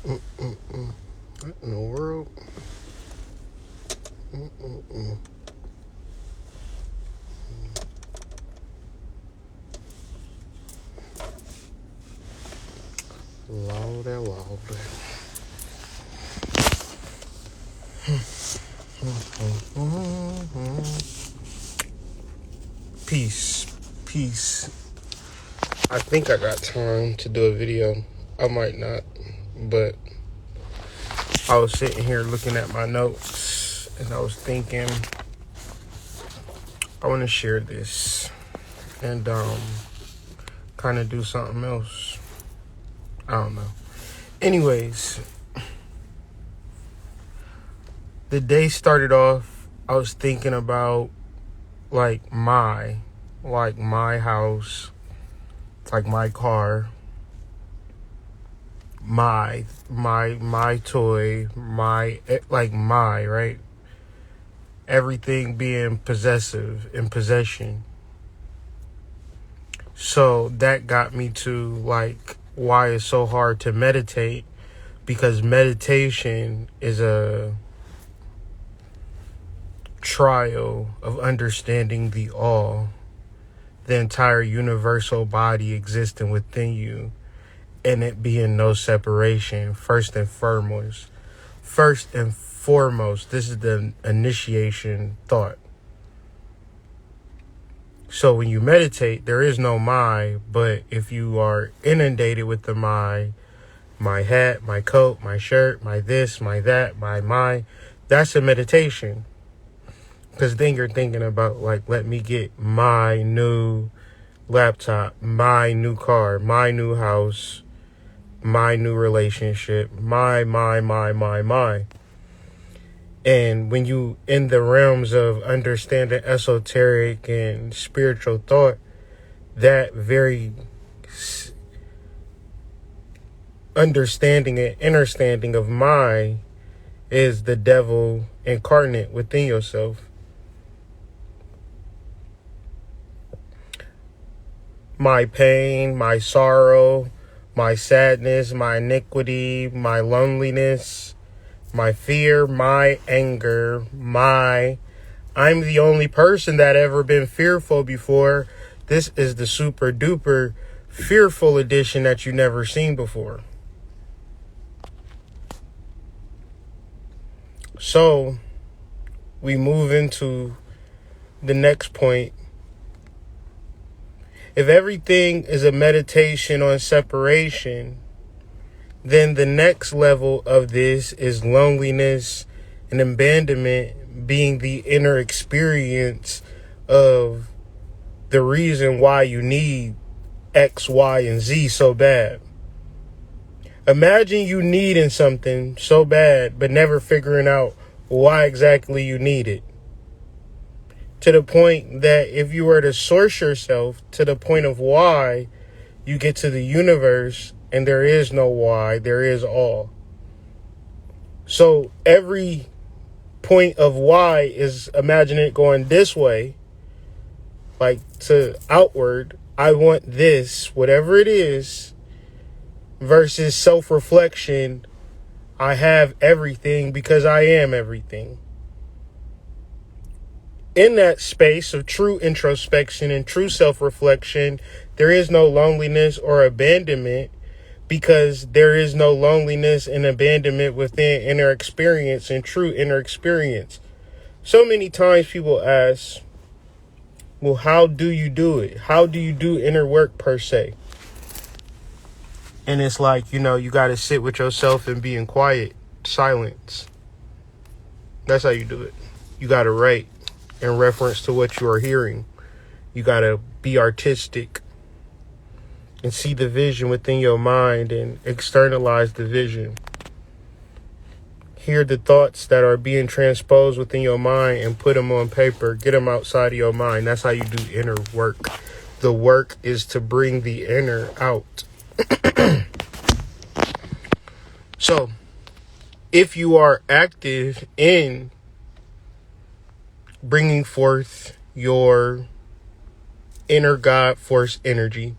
What in the world? Lordy, Lordy. Peace. I think I got time to do a video. I might not, but I was sitting here looking at my notes and I was thinking I want to share this and kind of do something else. I don't know. Anyways, the day started off, I was thinking about like my house, like my car, my toy, my right? Everything being possessive in possession. So that got me to like why it's so hard to meditate, because meditation is a trial of understanding the all, the entire universal body existing within you, and it being no separation. First and foremost, this is the initiation thought. So when you meditate, there is no my, but if you are inundated with the my hat, my coat, my shirt, my this, my that, my, that's a meditation. Because then you're thinking about, like, let me get my new laptop, my new car, my new house, my new relationship, my. And when you in the realms of understanding esoteric and spiritual thought, that very understanding and understanding of my is the devil incarnate within yourself. My pain, my sorrow, my sadness, my iniquity, my loneliness, my fear, my anger, I'm the only person that ever been fearful before. This is the super duper fearful edition that you never seen before. So we move into the next point. If everything is a meditation on separation, then the next level of this is loneliness and abandonment, being the inner experience of the reason why you need X, Y, and Z so bad. Imagine you needing something so bad, but never figuring out why exactly you need it. To the point that if you were to source yourself to the point of why, you get to the universe and there is no why, there is all. So every point of why is, imagine it going this way, like to outward. I want this, whatever it is, versus self-reflection. I have everything because I am everything. In that space of true introspection and true self-reflection, there is no loneliness or abandonment, because there is no loneliness and abandonment within inner experience and true inner experience. So many times people ask, well, how do you do it? How do you do inner work per se? And it's like, you got to sit with yourself and be in quiet silence. That's how you do it. You got to write in reference to what you are hearing. You got to be artistic and see the vision within your mind and externalize the vision. Hear the thoughts that are being transposed within your mind and put them on paper. Get them outside of your mind. That's how you do inner work. The work is to bring the inner out. So, if you are active in bringing forth your inner God force energy,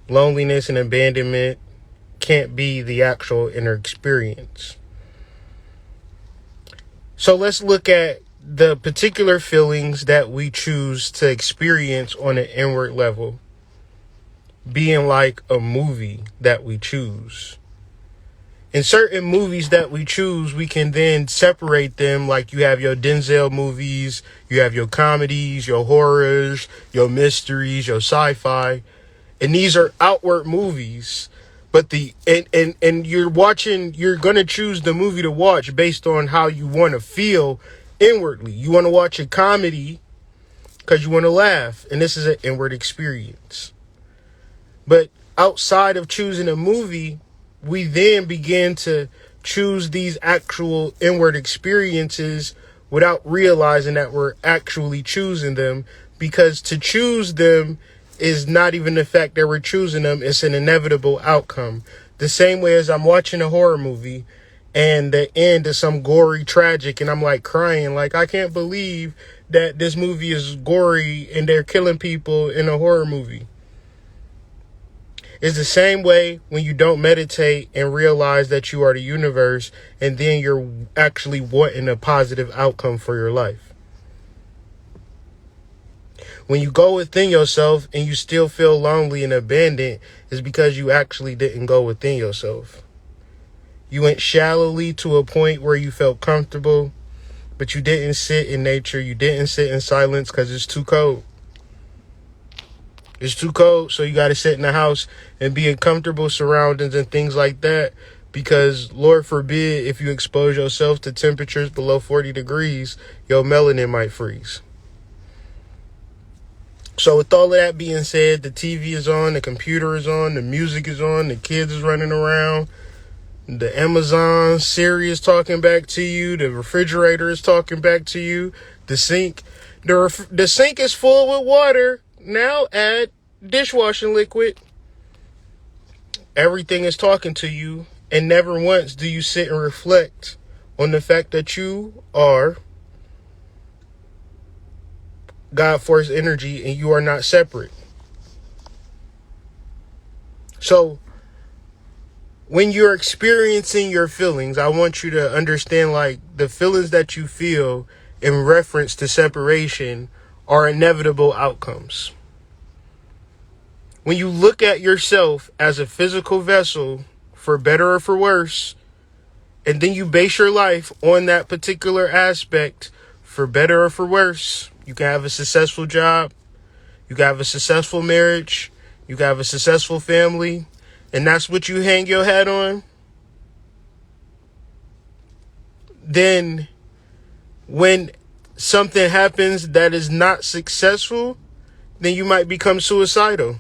loneliness and abandonment can't be the actual inner experience. So let's look at the particular feelings that we choose to experience on an inward level, being like a movie that we choose. In certain movies that we choose, we can then separate them. Like you have your Denzel movies, you have your comedies, your horrors, your mysteries, your sci-fi. And these are outward movies. But and you're going to choose the movie to watch based on how you want to feel inwardly. You want to watch a comedy because you want to laugh. And this is an inward experience. But outside of choosing a movie, we then begin to choose these actual inward experiences without realizing that we're actually choosing them, because to choose them is not even the fact that we're choosing them. It's an inevitable outcome. The same way as I'm watching a horror movie and the end is some gory tragic and I'm like crying, like I can't believe that this movie is gory and they're killing people in a horror movie. It's the same way when you don't meditate and realize that you are the universe, and then you're actually wanting a positive outcome for your life. When you go within yourself and you still feel lonely and abandoned, it's because you actually didn't go within yourself. You went shallowly to a point where you felt comfortable, but you didn't sit in nature. You didn't sit in silence because it's too cold. It's too cold, so you got to sit in the house and be in comfortable surroundings and things like that, because Lord forbid if you expose yourself to temperatures below 40 degrees, your melanin might freeze. So with all of that being said, the TV is on, the computer is on, the music is on, the kids is running around, the Amazon Siri is talking back to you, the refrigerator is talking back to you, the sink is full with water. Now add dishwashing liquid. Everything is talking to you, and never once do you sit and reflect on the fact that you are God force energy and you are not separate. So when you're experiencing your feelings, I want you to understand, like, the feelings that you feel in reference to separation are inevitable outcomes. When you look at yourself as a physical vessel, for better or for worse, and then you base your life on that particular aspect, for better or for worse, you can have a successful job, you can have a successful marriage, you can have a successful family, and that's what you hang your hat on. Then when something happens that is not successful, then you might become suicidal.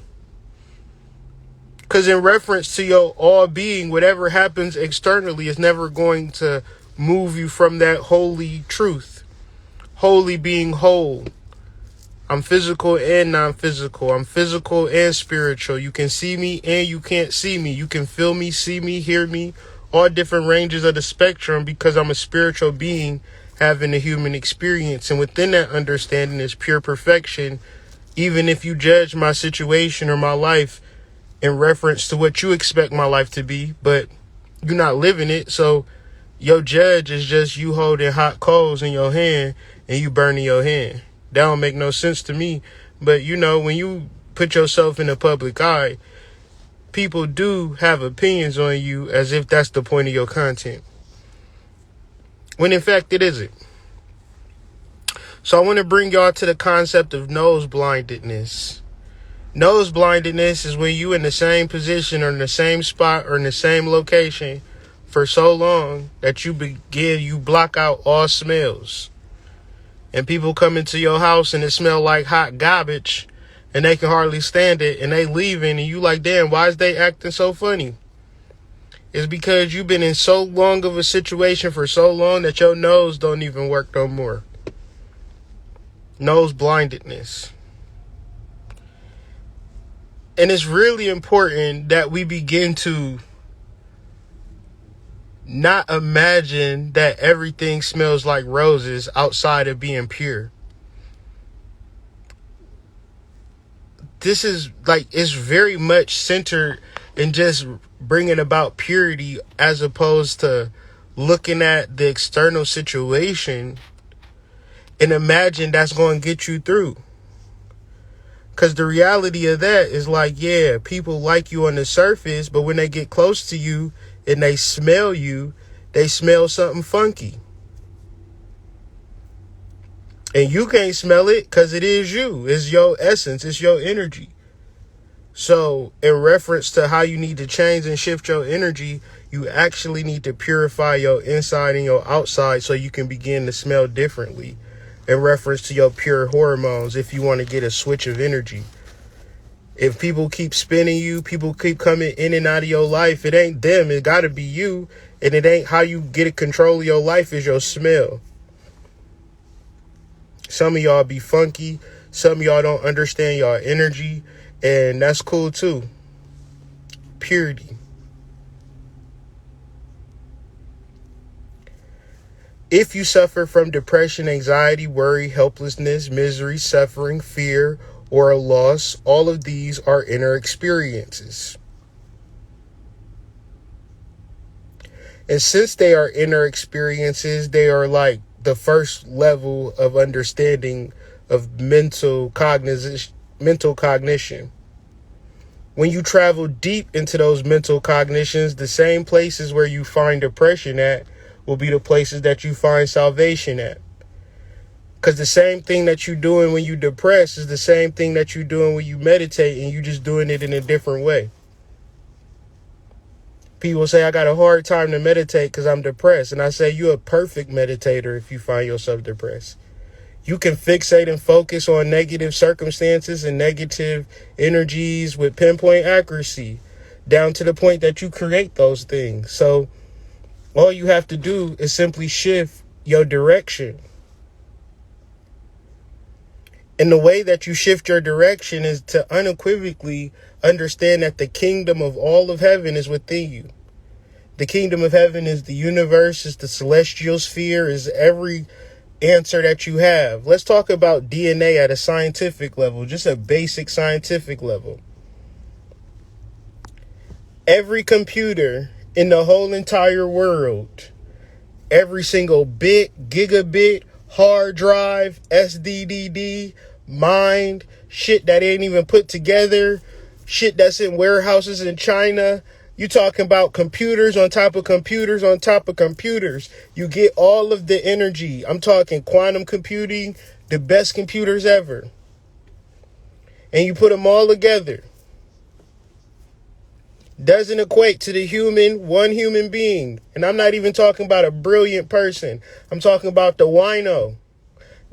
Because in reference to your all being, whatever happens externally is never going to move you from that holy truth. Holy being whole. I'm physical and non-physical. I'm physical and spiritual. You can see me and you can't see me. You can feel me, see me, hear me, all different ranges of the spectrum, because I'm a spiritual being having a human experience. And within that understanding is pure perfection. Even if you judge my situation or my life in reference to what you expect my life to be, but you're not living it. So your judge is just you holding hot coals in your hand and you burning your hand. That don't make no sense to me. But you know, when you put yourself in the public eye, people do have opinions on you as if that's the point of your content, when in fact it isn't. So I want to bring y'all to the concept of nose blindedness. Nose blindedness is when you in the same position or in the same spot or in the same location for so long that you block out all smells. And people come into your house and it smell like hot garbage and they can hardly stand it and they leaving and you like, damn, why is they acting so funny? It's because you've been in so long of a situation for so long that your nose don't even work no more. Nose blindedness. And it's really important that we begin to not imagine that everything smells like roses outside of being pure. This is like, it's very much centered and just bringing about purity, as opposed to looking at the external situation and imagine that's going to get you through. Because the reality of that is like, yeah, people like you on the surface, but when they get close to you and they smell you, they smell something funky. And you can't smell it because it is you. It's your essence. It's your energy. So in reference to how you need to change and shift your energy, you actually need to purify your inside and your outside so you can begin to smell differently in reference to your pure hormones if you want to get a switch of energy. If people keep spinning you, people keep coming in and out of your life, it ain't them. It got to be you. And it ain't how you get control of your life is your smell. Some of y'all be funky. Some of y'all don't understand y'all energy. And that's cool too. Purity. If you suffer from depression, anxiety, worry, helplessness, misery, suffering, fear, or a loss, all of these are inner experiences. And since they are inner experiences, they are like the first level of understanding of mental cognition. When you travel deep into those mental cognitions, the same places where you find depression at will be the places that you find salvation at. Because the same thing that you're doing when you depress is the same thing that you're doing when you meditate, and you're just doing it in a different way. People say, I got a hard time to meditate because I'm depressed. And I say, you're a perfect meditator if you find yourself depressed. You can fixate and focus on negative circumstances and negative energies with pinpoint accuracy, down to the point that you create those things. So all you have to do is simply shift your direction. And the way that you shift your direction is to unequivocally understand that the kingdom of all of heaven is within you. The kingdom of heaven is the universe, is the celestial sphere, is every answer that you have. Let's talk about DNA at a scientific level, just a basic scientific level. Every computer in the whole entire world, every single bit, gigabit, hard drive, SDDD, mind, shit that ain't even put together, shit that's in warehouses in China. You talking about computers on top of computers on top of computers. You get all of the energy. I'm talking quantum computing, the best computers ever. And you put them all together. Doesn't equate to the one human being. And I'm not even talking about a brilliant person. I'm talking about the wino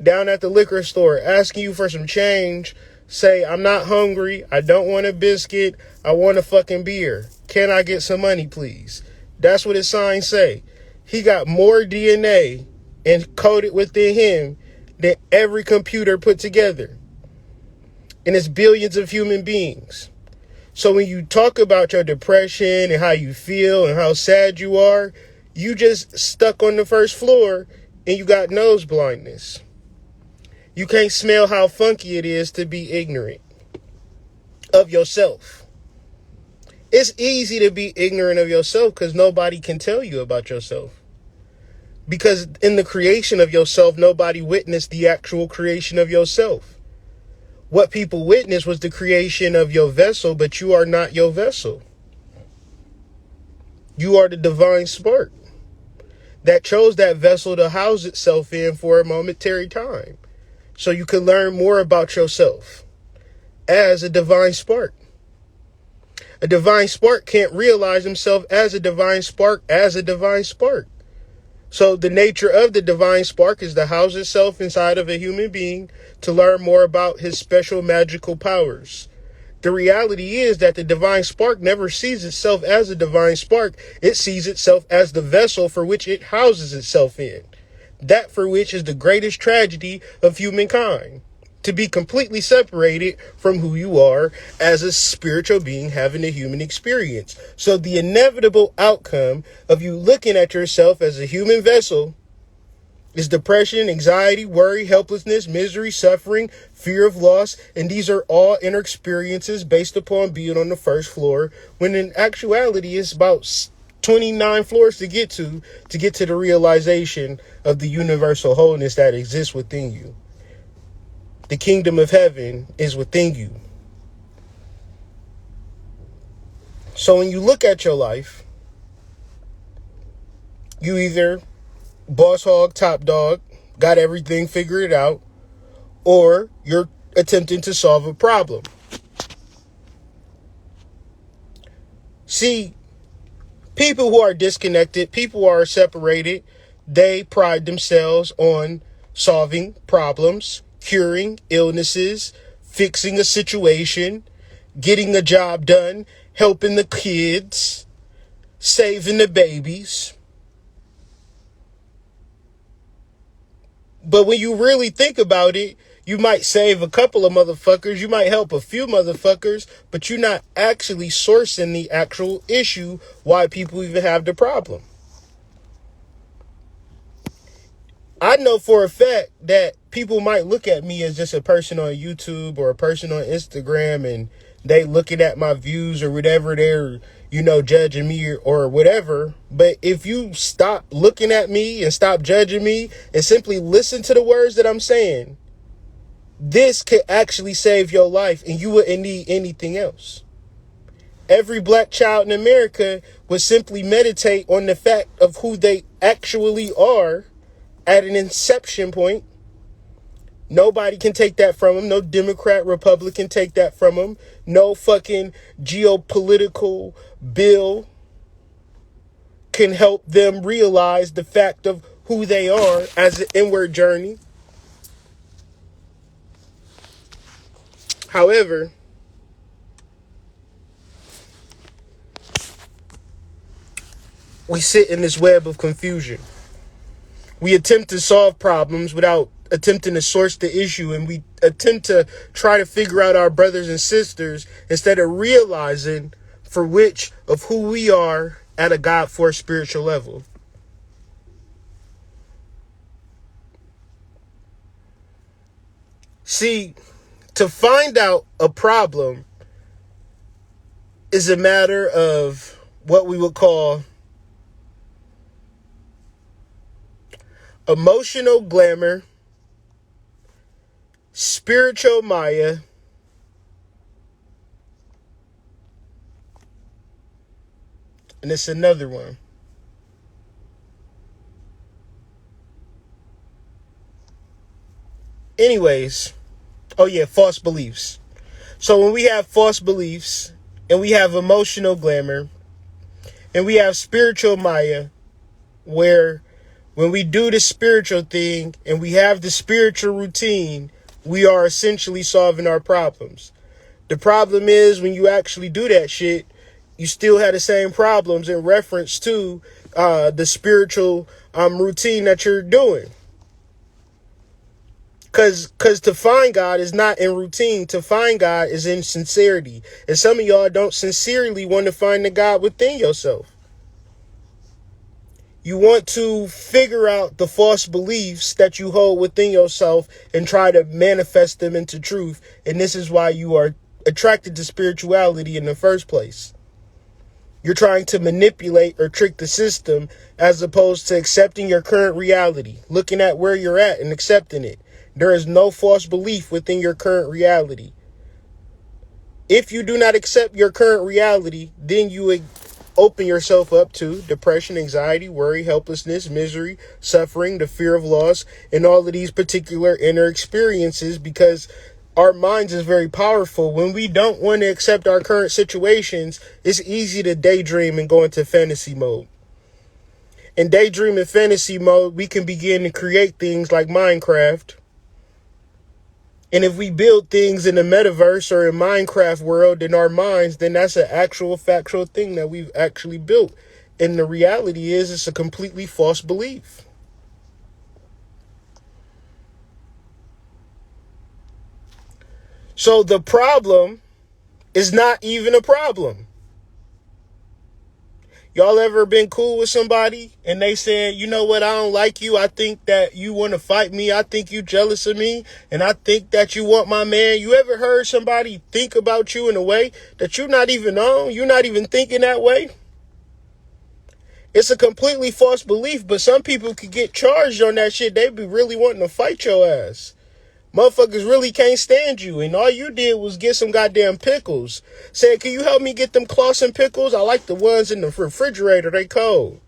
down at the liquor store asking you for some change. Say, I'm not hungry. I don't want a biscuit. I want a fucking beer. Can I get some money, please? That's what his signs say. He got more DNA encoded within him than every computer put together. And it's billions of human beings. So when you talk about your depression and how you feel and how sad you are, you just stuck on the first floor and you got nose blindness. You can't smell how funky it is to be ignorant of yourself. It's easy to be ignorant of yourself because nobody can tell you about yourself. Because in the creation of yourself, nobody witnessed the actual creation of yourself. What people witnessed was the creation of your vessel, but you are not your vessel. You are the divine spark that chose that vessel to house itself in for a momentary time, so you can learn more about yourself as a divine spark. A divine spark can't realize himself as a divine spark as a divine spark. So the nature of the divine spark is to house itself inside of a human being to learn more about his special magical powers. The reality is that the divine spark never sees itself as a divine spark. It sees itself as the vessel for which it houses itself in. That for which is the greatest tragedy of humankind. To be completely separated from who you are as a spiritual being having a human experience. So the inevitable outcome of you looking at yourself as a human vessel It's depression, anxiety, worry, helplessness, misery, suffering, fear of loss. And these are all inner experiences based upon being on the first floor, when in actuality it's about 29 floors to get to the realization of the universal wholeness that exists within you. The kingdom of heaven is within you. So when you look at your life, you either boss hog, top dog, got everything figured out, or you're attempting to solve a problem. See, people who are disconnected, people who are separated, they pride themselves on solving problems, curing illnesses, fixing a situation, getting a job done, helping the kids, saving the babies. But when you really think about it, you might save a couple of motherfuckers, you might help a few motherfuckers, but you're not actually sourcing the actual issue why people even have the problem. I know for a fact that people might look at me as just a person on YouTube or a person on Instagram, and they looking at my views or whatever, they're, judging me or whatever. But if you stop looking at me and stop judging me and simply listen to the words that I'm saying, this could actually save your life and you wouldn't need anything else. Every black child in America would simply meditate on the fact of who they actually are at an inception point. Nobody can take that from them. No Democrat, Republican take that from them. No fucking geopolitical bill can help them realize the fact of who they are as an inward journey. However, we sit in this web of confusion. We attempt to solve problems without attempting to source the issue, and we attempt to try to figure out our brothers and sisters instead of realizing for which of who we are at a God-force spiritual level. See, to find out a problem is a matter of what we would call emotional glamour, spiritual Maya, and it's another one. Anyways, false beliefs. So when we have false beliefs and we have emotional glamour and we have spiritual Maya, where when we do the spiritual thing and we have the spiritual routine, we are essentially solving our problems. The problem is when you actually do that shit, you still have the same problems in reference to the spiritual routine that you're doing. Cause to find God is not in routine. To find God is in sincerity. And some of y'all don't sincerely want to find the God within yourself. You want to figure out the false beliefs that you hold within yourself and try to manifest them into truth. And this is why you are attracted to spirituality in the first place. You're trying to manipulate or trick the system as opposed to accepting your current reality, looking at where you're at and accepting it. There is no false belief within your current reality. If you do not accept your current reality, then you would open yourself up to depression, anxiety, worry, helplessness, misery, suffering, the fear of loss, and all of these particular inner experiences, because our minds is very powerful. When we don't want to accept our current situations, it's easy to daydream and go into fantasy mode. In daydream and fantasy mode, we can begin to create things like Minecraft. And if we build things in the metaverse or in Minecraft world in our minds, then that's an actual factual thing that we've actually built. And the reality is it's a completely false belief. So the problem is not even a problem. Y'all ever been cool with somebody and they said, you know what, I don't like you. I think that you want to fight me. I think you jealous of me. And I think that you want my man. You ever heard somebody think about you in a way that you're not even on? You're not even thinking that way? It's a completely false belief, but some people could get charged on that shit. They be really wanting to fight your ass. Motherfuckers really can't stand you, and all you did was get some goddamn pickles. Said, can you help me get them Clausen pickles? I like the ones in the refrigerator, they cold.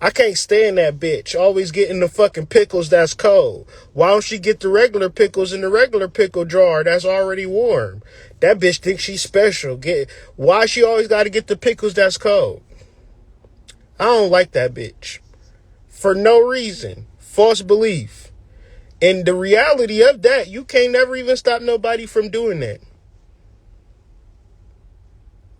I can't stand that bitch. Always getting the fucking pickles that's cold. Why don't she get the regular pickles in the regular pickle jar that's already warm? That bitch thinks she's special. Why she always gotta get the pickles that's cold? I don't like that bitch. For no reason. False belief. And the reality of that, you can't never even stop nobody from doing that.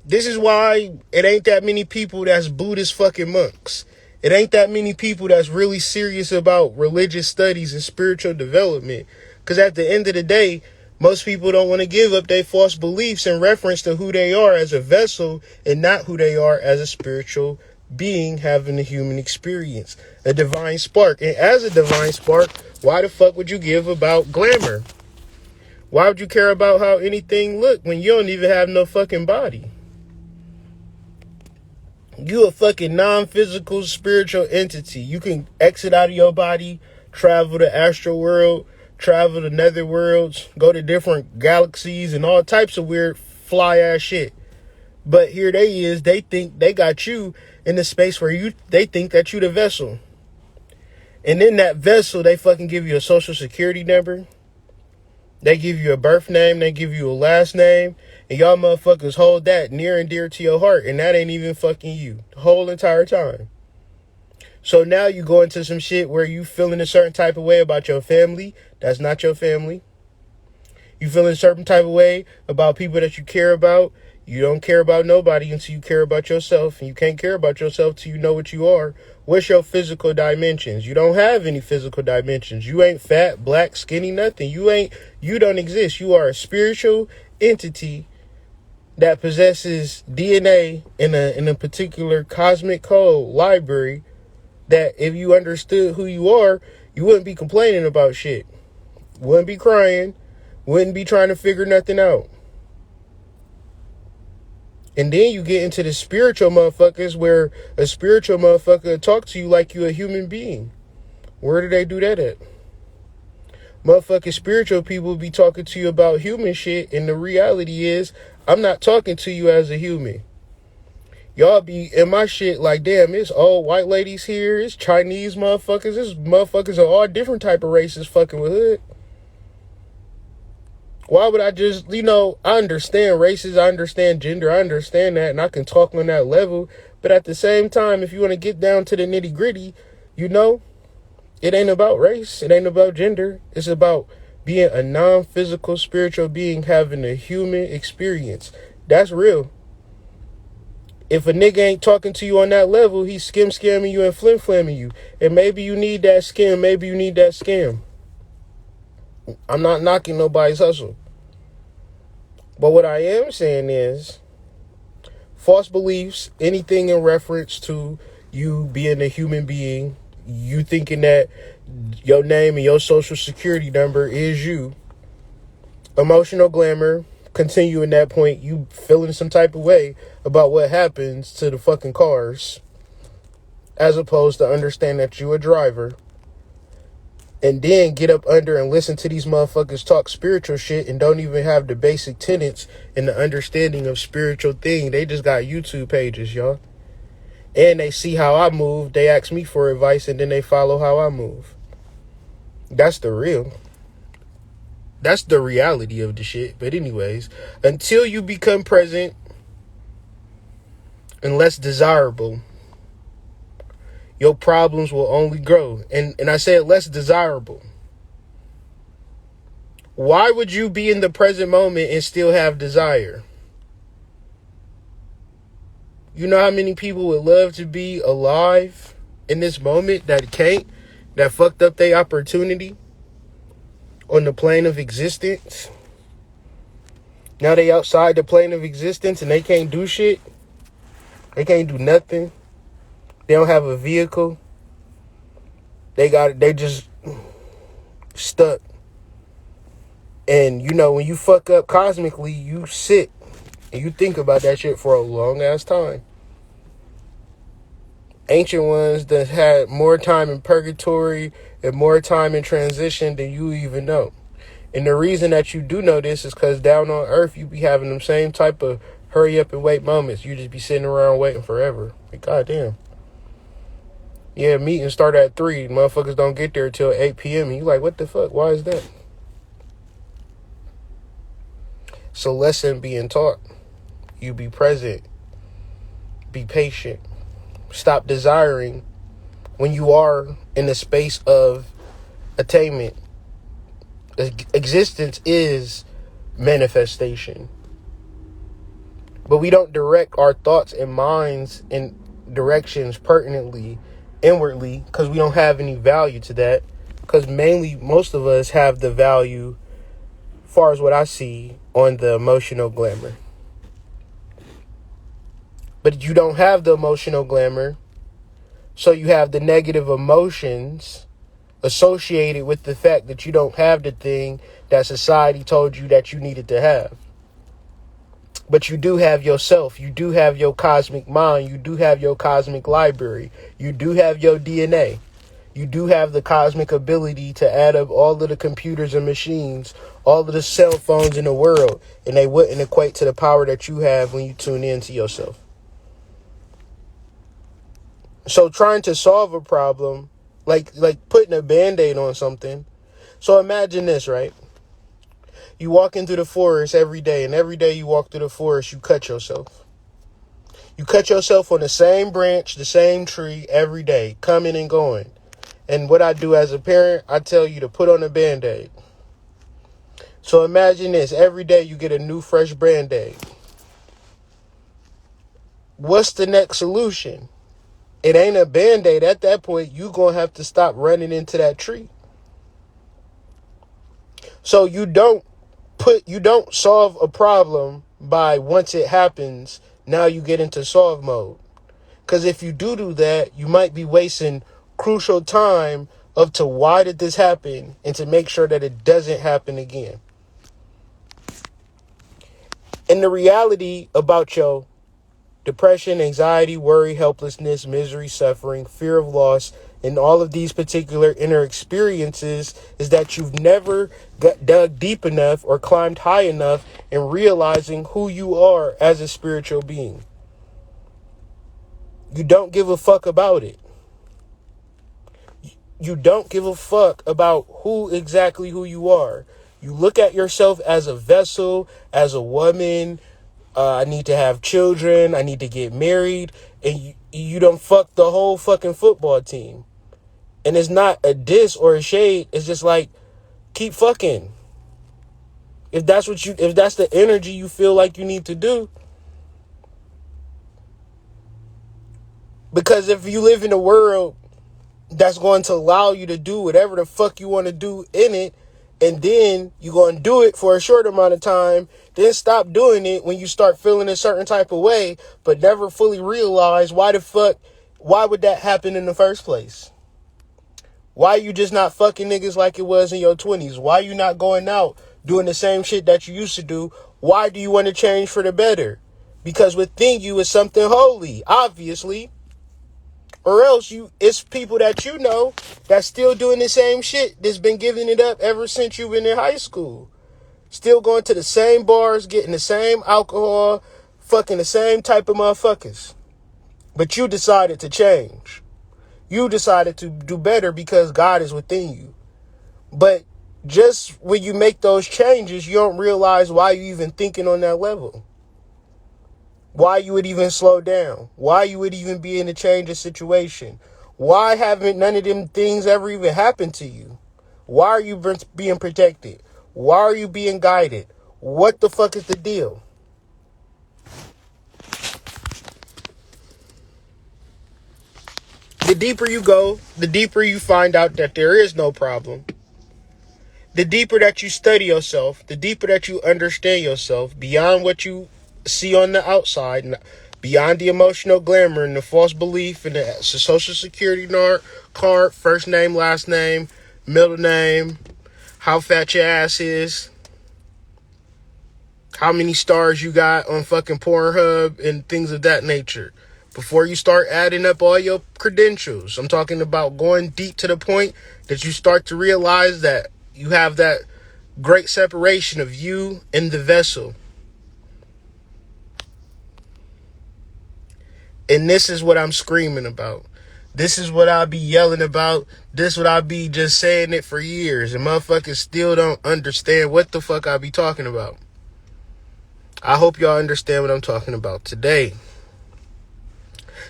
This is why it ain't that many people that's Buddhist fucking monks. It ain't that many people that's really serious about religious studies and spiritual development. Because at the end of the day, most people don't want to give up their false beliefs in reference to who they are as a vessel and not who they are as a spiritual being having a human experience, a divine spark. And as a divine spark, why the fuck would you give about glamour? Why would you care about how anything look when you don't even have no fucking body? You a fucking non-physical spiritual entity. You can exit out of your body, travel to astral world, travel to nether worlds, go to different galaxies and all types of weird fly ass shit. But here they think they got you in the space where they think that you the vessel. And in that vessel, they fucking give you a social security number. They give you a birth name. They give you a last name. And y'all motherfuckers hold that near and dear to your heart. And that ain't even fucking you the whole entire time. So now you go into some shit where you feeling a certain type of way about your family. That's not your family. You feeling a certain type of way about people that you care about. You don't care about nobody until you care about yourself. And you can't care about yourself till you know what you are. What's your physical dimensions? You don't have any physical dimensions. You ain't fat, black, skinny, nothing. You don't exist. You are a spiritual entity that possesses DNA in a particular cosmic code library that if you understood who you are, you wouldn't be complaining about shit. Wouldn't be crying. Wouldn't be trying to figure nothing out. And then you get into the spiritual motherfuckers where a spiritual motherfucker talk to you like you a human being. Where do they do that at? Motherfucking spiritual people be talking to you about human shit, and the reality is, I'm not talking to you as a human. Y'all be in my shit like, damn, it's old white ladies here, it's Chinese motherfuckers, it's motherfuckers of all different type of races fucking with hood. Why would I just, I understand races, I understand gender, I understand that, and I can talk on that level. But at the same time, if you want to get down to the nitty gritty, it ain't about race, it ain't about gender. It's about being a non-physical spiritual being having a human experience. That's real. If a nigga ain't talking to you on that level, he's scamming you and flim-flamming you. And maybe you need that scam, maybe you need that scam. I'm not knocking nobody's hustle. But what I am saying is false beliefs, anything in reference to you being a human being, you thinking that your name and your social security number is you. Emotional glamour, continuing that point, you feeling some type of way about what happens to the fucking cars, as opposed to understand that you a driver. And then get up under and listen to these motherfuckers talk spiritual shit and don't even have the basic tenets and the understanding of spiritual thing. They just got YouTube pages, y'all. And they see how I move. They ask me for advice and then they follow how I move. That's the real. That's the reality of the shit. But anyways, until you become present and less desirable, your problems will only grow. And I say it less desirable. Why would you be in the present moment and still have desire? You know how many people would love to be alive in this moment that can't, that fucked up their opportunity on the plane of existence? Now they outside the plane of existence and they can't do shit. They can't do nothing. They don't have a vehicle. They just stuck. And you know, when you fuck up cosmically, you sit and you think about that shit for a long ass time. Ancient ones that had more time in purgatory and more time in transition than you even know. And the reason that you do know this is because down on earth, you be having them same type of hurry up and wait moments. You just be sitting around waiting forever. Like, goddamn. Yeah, meetings start at 3. Motherfuckers don't get there till 8 p.m. And you like, what the fuck? Why is that? It's a lesson being taught. You be present. Be patient. Stop desiring when you are in the space of attainment. Existence is manifestation. But we don't direct our thoughts and minds in directions pertinently, inwardly, because we don't have any value to that. Because mainly, most of us have the value, as far as what I see, on the emotional glamour. But you don't have the emotional glamour, so you have the negative emotions associated with the fact that you don't have the thing that society told you that you needed to have. But you do have yourself. You do have your cosmic mind. You do have your cosmic library. You do have your DNA. You do have the cosmic ability to add up all of the computers and machines, all of the cell phones in the world, and they wouldn't equate to the power that you have when you tune into yourself. So trying to solve a problem, like putting a Band-Aid on something. So imagine this, right? You walk into the forest every day, and every day you walk through the forest, you cut yourself. You cut yourself on the same branch, the same tree every day, coming and going. And what I do as a parent, I tell you to put on a Band-Aid. So imagine this, every day you get a new fresh Band-Aid. What's the next solution? It ain't a Band-Aid. At that point, you're going to have to stop running into that tree. So you don't solve a problem by once it happens, now you get into solve mode. Because if you do that, you might be wasting crucial time of to why did this happen and to make sure that it doesn't happen again. And the reality about your depression, anxiety, worry, helplessness, misery, suffering, fear of loss, and all of these particular inner experiences is that you've never got dug deep enough or climbed high enough in realizing who you are as a spiritual being. You don't give a fuck about it. You don't give a fuck about who you are. You look at yourself as a vessel, as a woman. I need to have children. I need to get married. And you don't fuck the whole fucking football team. And it's not a diss or a shade. It's just like, keep fucking. If that's the energy you feel like you need to do. Because if you live in a world that's going to allow you to do whatever the fuck you want to do in it, and then you're going to do it for a short amount of time, then stop doing it when you start feeling a certain type of way, but never fully realize why would that happen in the first place? Why you just not fucking niggas like it was in your 20s? Why you not going out doing the same shit that you used to do? Why do you want to change for the better? Because within you is something holy, obviously. Or else it's people that you know that's still doing the same shit that's been giving it up ever since you've been in high school. Still going to the same bars, getting the same alcohol, fucking the same type of motherfuckers. But you decided to change. You decided to do better because God is within you. But just when you make those changes, you don't realize why you even thinking on that level. Why you would even slow down. Why you would even be in a change of situation. Why haven't none of them things ever even happened to you? Why are you being protected? Why are you being guided? What the fuck is the deal? The deeper you go, the deeper you find out that there is no problem. The deeper that you study yourself, the deeper that you understand yourself beyond what you see on the outside. Beyond the emotional glamour and the false belief in the social security card, first name, last name, middle name, how fat your ass is, how many stars you got on fucking Pornhub and things of that nature. Before you start adding up all your credentials, I'm talking about going deep to the point that you start to realize that you have that great separation of you and the vessel. And this is what I'm screaming about. This is what I'll be yelling about. This what I'll be just saying it for years. And motherfuckers still don't understand what the fuck I be talking about. I hope y'all understand what I'm talking about today.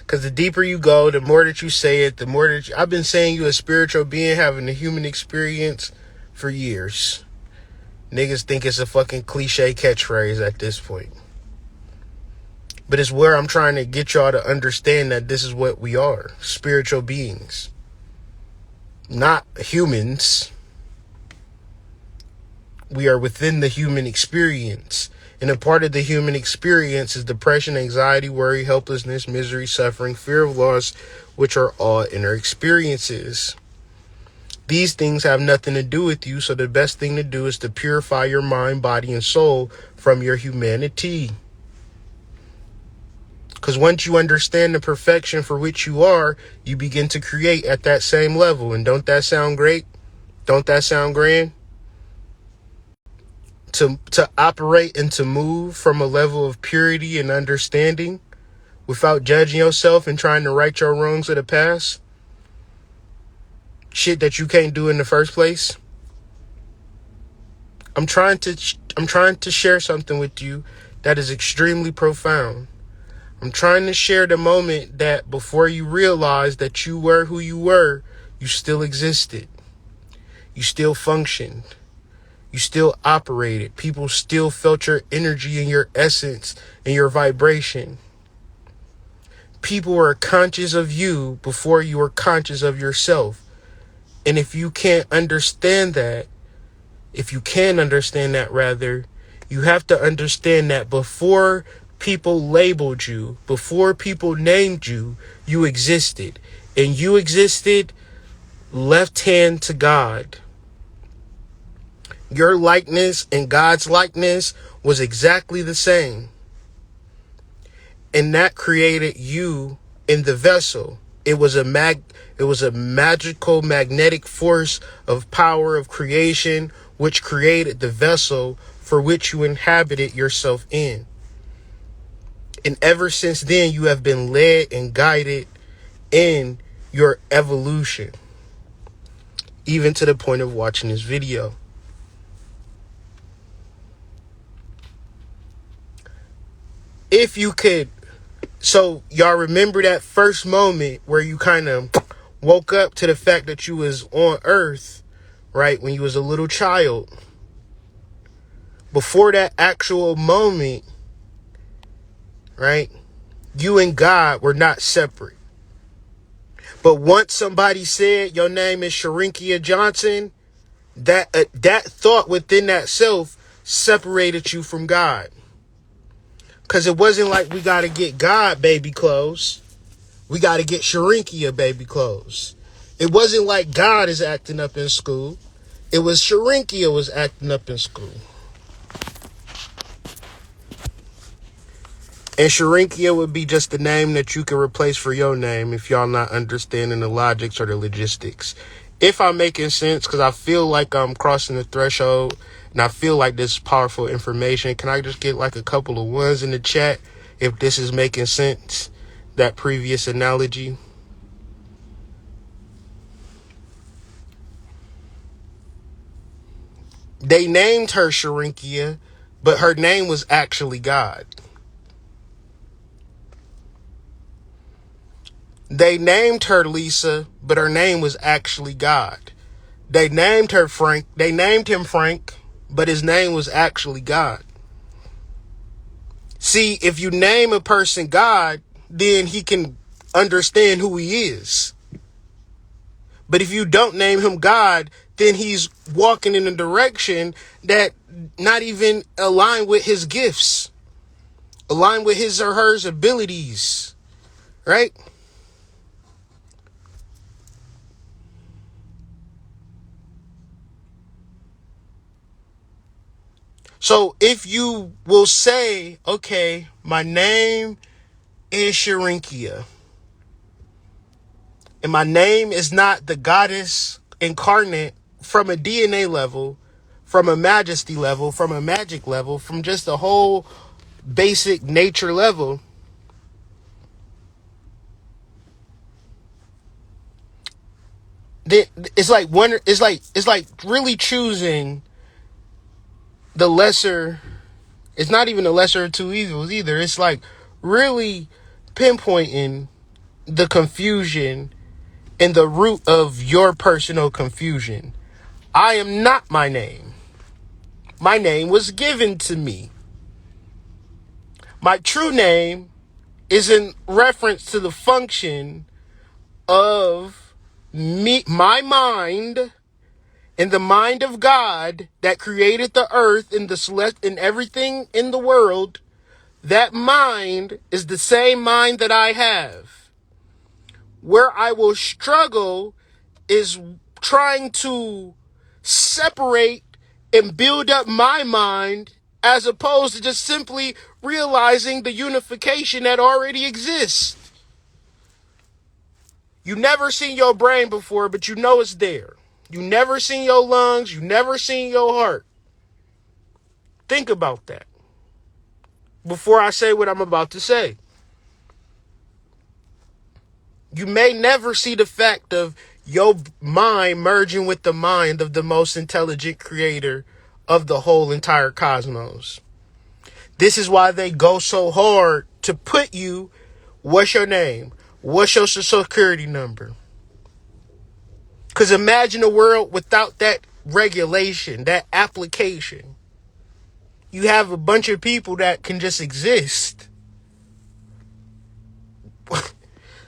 Because the deeper you go, the more that you say it, the more that I've been saying you a spiritual being having a human experience for years. Niggas think it's a fucking cliche catchphrase at this point. But it's where I'm trying to get y'all to understand that this is what we are. Spiritual beings. Not humans. We are within the human experience. And a part of the human experience is depression, anxiety, worry, helplessness, misery, suffering, fear of loss, which are all inner experiences. These things have nothing to do with you, so the best thing to do is to purify your mind, body, and soul from your humanity. Because once you understand the perfection for which you are, you begin to create at that same level. And don't that sound great? Don't that sound grand? To operate and to move from a level of purity and understanding without judging yourself and trying to right your wrongs of the past. Shit that you can't do in the first place. I'm trying to share something with you that is extremely profound. I'm trying to share the moment that before you realized that you were who you were, you still existed. You still functioned. You still operated. People still felt your energy and your essence and your vibration. People were conscious of you before you were conscious of yourself. And if you can't understand that, you have to understand that before people labeled you, before people named you, you existed. And you existed left hand to God. Your likeness and God's likeness was exactly the same. And that created you in the vessel. It was a magical magnetic force of power of creation which created the vessel for which you inhabited yourself in. And ever since then, you have been led and guided in your evolution, even to the point of watching this video. If you could, so y'all remember that first moment where you kind of woke up to the fact that you was on earth, right? When you was a little child. Before that actual moment, right? You and God were not separate. But once somebody said your name is Sharinkia Johnson, that thought within that self separated you from God. Because it wasn't like we got to get God baby clothes. We got to get Sharinkia baby clothes. It wasn't like God is acting up in school. It was Sharinkia was acting up in school. And Sharinkia would be just the name that you can replace for your name if y'all not understanding the logics or the logistics. If I'm making sense, because I feel like I'm crossing the threshold and I feel like this is powerful information. Can I just get like a couple of ones in the chat if this is making sense, that previous analogy? They named her Sharinkia, but her name was actually God. They named her Lisa, but her name was actually God. They named her Frank. They named him Frank, but his name was actually God. See, if you name a person God, then he can understand who he is. But if you don't name him God, then he's walking in a direction that not even aligned with his gifts. align with his or her abilities, right? So if you will say, okay, my name is Sharinkia, and my name is not the goddess incarnate from a DNA level, from a majesty level, from a magic level, from just a whole basic nature level, then it's like really choosing the lesser. It's not even the lesser of two evils either. It's like really pinpointing the confusion and the root of your personal confusion. I am not my name. My name was given to me. My true name is in reference to the function of me, my mind, and the mind of God that created the earth and the celest and everything in the world. That mind is the same mind that I have. Where I will struggle is trying to separate and build up my mind as opposed to just simply realizing the unification that already exists. You never seen your brain before, but you know it's there. You never seen your lungs. You never seen your heart. Think about that before I say what I'm about to say. You may never see the fact of your mind merging with the mind of the most intelligent creator of the whole entire cosmos. This is why they go so hard to put you, what's your name? What's your social security number? Because imagine a world without that regulation, that application. You have a bunch of people that can just exist.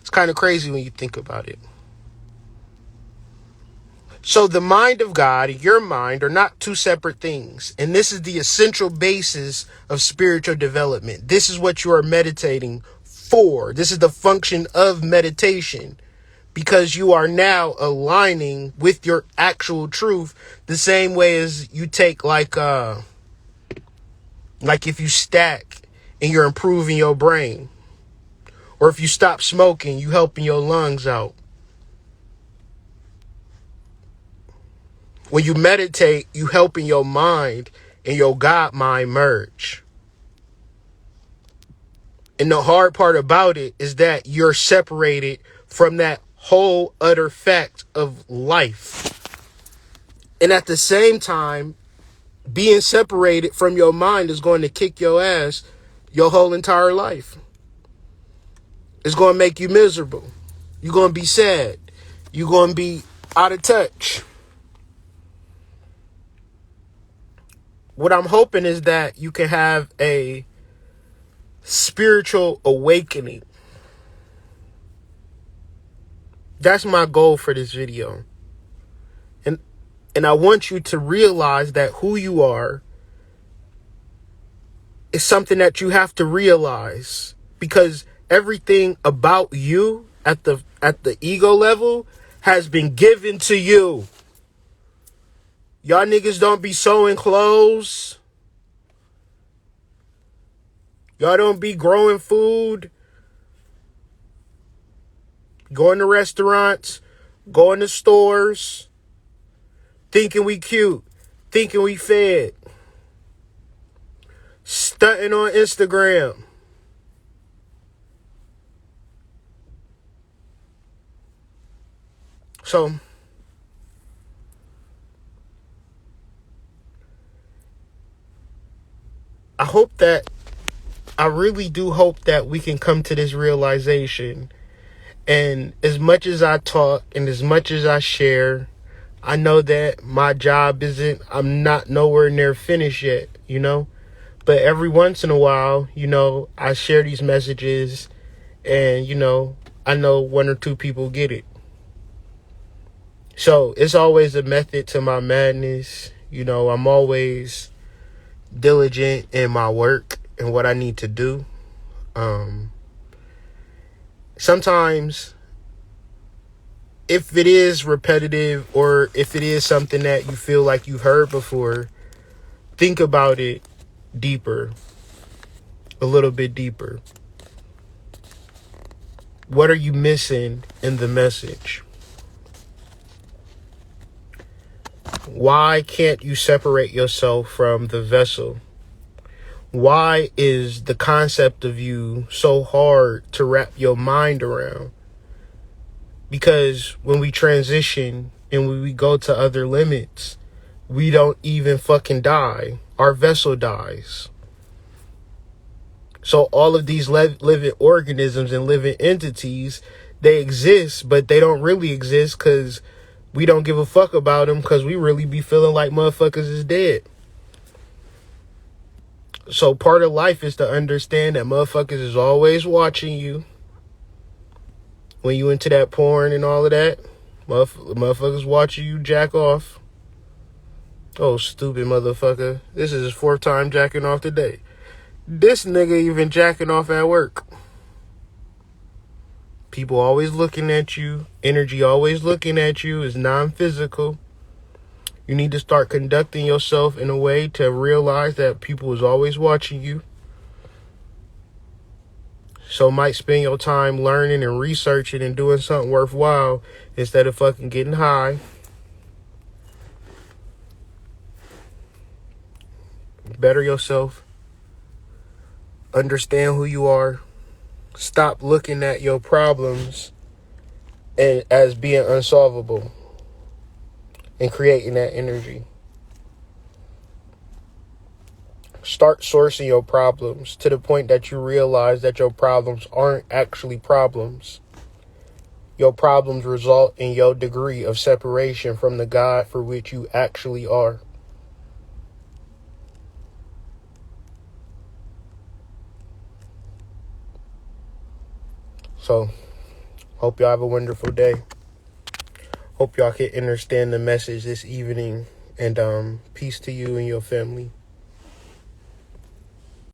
It's kind of crazy when you think about it. So the mind of God and your mind are not two separate things. And this is the essential basis of spiritual development. This is what you are meditating for. This is the function of meditation. Because you are now aligning with your actual truth the same way as you take like if you stack and you're improving your brain. Or if you stop smoking, you helping your lungs out. When you meditate, you helping your mind and your God mind merge. And the hard part about it is that you're separated from that whole utter fact of life. And at the same time, being separated from your mind is going to kick your ass your whole entire life. It's going to make you miserable. You're going to be sad. You're going to be out of touch. What I'm hoping is that you can have a spiritual awakening. That's my goal for this video. And I want you to realize that who you are is something that you have to realize, because everything about you at the ego level has been given to you. Y'all niggas don't be sewing clothes. Y'all don't be growing food, going to restaurants, going to stores, thinking we cute, thinking we fed, stunting on Instagram. So, I really do hope that we can come to this realization. And as much as I talk and as much as I share, I know that my job I'm not nowhere near finished yet, you know? But every once in a while, you know, I share these messages and, you know, I know one or two people get it. So it's always a method to my madness. You know, I'm always diligent in my work and what I need to do. Sometimes, if it is repetitive or if it is something that you feel like you've heard before, think about it deeper, a little bit deeper. What are you missing in the message? Why can't you separate yourself from the vessel? Why is the concept of you so hard to wrap your mind around? Because when we transition and when we go to other limits, we don't even fucking die. Our vessel dies. So all of these living organisms and living entities, they exist, but they don't really exist because we don't give a fuck about them, because we really be feeling like motherfuckers is dead. So part of life is to understand that motherfuckers is always watching you. When you into that porn and all of that, motherfuckers watching you jack off. Oh, stupid motherfucker. This is his 4th time jacking off today. This nigga even jacking off at work. People always looking at you. Energy always looking at you. Is non-physical. You need to start conducting yourself in a way to realize that people is always watching you. So might spend your time learning and researching and doing something worthwhile instead of fucking getting high. Better yourself. Understand who you are. Stop looking at your problems as being unsolvable and creating that energy. Start sourcing your problems to the point that you realize that your problems aren't actually problems. Your problems result in your degree of separation from the God for which you actually are. So, hope y'all have a wonderful day. Hope y'all can understand the message this evening. And peace to you and your family.